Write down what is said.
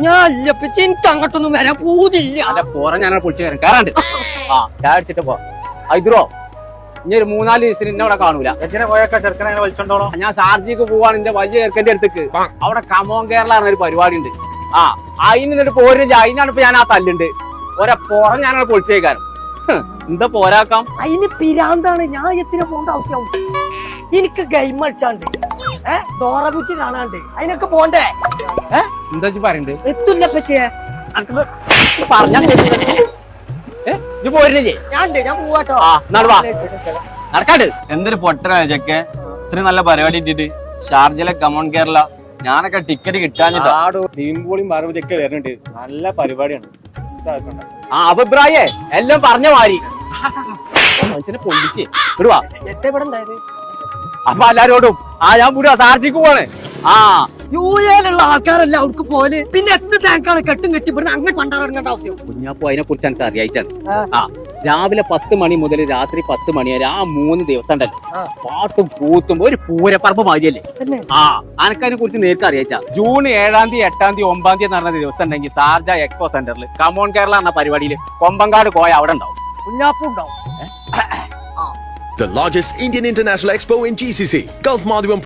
ഞാൻ എനിക്ക് അങ്ങോട്ടൊന്നും വരാൻ പൂതില്ല. അല്ല പോറ ഞാൻ പൊളിച്ചു കയറാൻ കയറാണ്ട്. ആ ചായ അടിച്ചിട്ട് പോ. ഇതിരോ ഇനി ഒരു 4 ദിവസത്തിന് ഇന്നെ അവിടെ കാണൂല. എങ്ങനെ പോയൊക്കെ ചെറുക്കനെ വലിച്ചോണ്ടോ? ഞാൻ ഷാർജിക്ക് പോവാണ് എന്റെ വലിയ ചെറുക്കന്റെ അടുത്തേക്ക്. അവിടെ കമോൺ കേരള ഒരു പരിപാടി ഉണ്ട്. അതിന് എന്നിട്ട് പോരുന്നില്ല. അതിനാണ് ഇപ്പൊ ഞാൻ ആ തല്ലുണ്ട്. പോറ ഞാനവിടെ പൊളിച്ചേക്കാരും. എന്താ പോരാക്കാം? അതിന് പിരാന്താണ്. ഞാൻ എത്തിന് പോകേണ്ട ആവശ്യം. എനിക്ക് ഗെയിം കളിച്ചാണ്ട് ഡോറബുച്ചി കാണാണ്ട് അതിനൊക്കെ പോണ്ടേ? എന്താ പറയണ്ട്? എത്തില്ല പറ്റിയേ പറഞ്ഞാ പോരുന്നില്ലേ? ഞാൻ പോവാട്ടോ. നടക്കാണ്ട്. എന്തൊരു പൊട്ടനാ ചെക്കെ, ഇത്ര നല്ല പരിപാടി ഇട്ടിട്ട് ഷാർജയിലെ കമോൺ കേരള. ഞാനൊക്കെ ടിക്കറ്റ് കിട്ടാഞ്ഞിട്ടാ. ടീംപോളിയും മറുപടിയൊക്കെ വരുന്നുണ്ട്. നല്ല പരിപാടിയാണ്. അഭിപ്രായേ എല്ലാം പറഞ്ഞ മാറി മനുഷ്യനെ പൊള്ളിച്ച് വിടുവാ. അപ്പൊ എല്ലാരോടും ഞാൻ വിടുവാ. ഷാർജിക്ക് പോവാണ്. യുള്ള ആൾക്കാരല്ല അവർക്ക് പോലെ. പിന്നെ എത്ര ടാങ്കാണ് കെട്ടും കെട്ടിപ്പെടുന്നത്? അങ്ങനെ കൊണ്ടിറങ്ങേണ്ട ആവശ്യം. കുഞ്ഞാപ്പോ അതിനെ കുറിച്ച് എനിക്ക് അറിയായിട്ടാണ്. രാവിലെ 10 മണി മുതൽ രാത്രി 10 മണി വരെ 3 ദിവസം ഉണ്ടല്ലോ പാട്ടും കൂത്തും ഒരു പൂരപ്പറമ്പ് മാതിരിയല്ലേ. അനക്കതിനെ കുറിച്ച് നേരത്തെ അറിയാച്ചാ. ജൂൺ 7-ാം തീയതി 8-ാം തീയതി 9-ാം തീയതി നടന്ന ദിവസം ഉണ്ടെങ്കിൽ ഷാർജ എക്സ്പോ സെന്ററിൽ കമോൺ കേരള എന്ന പരിപാടിയിൽ കൊമ്പങ്കാട് കോയ അവിടെ ഉണ്ടാവും. കുഞ്ഞാപ്പും ഉണ്ടാവും. The largest Indian international expo in GCC, Gulf Madhivam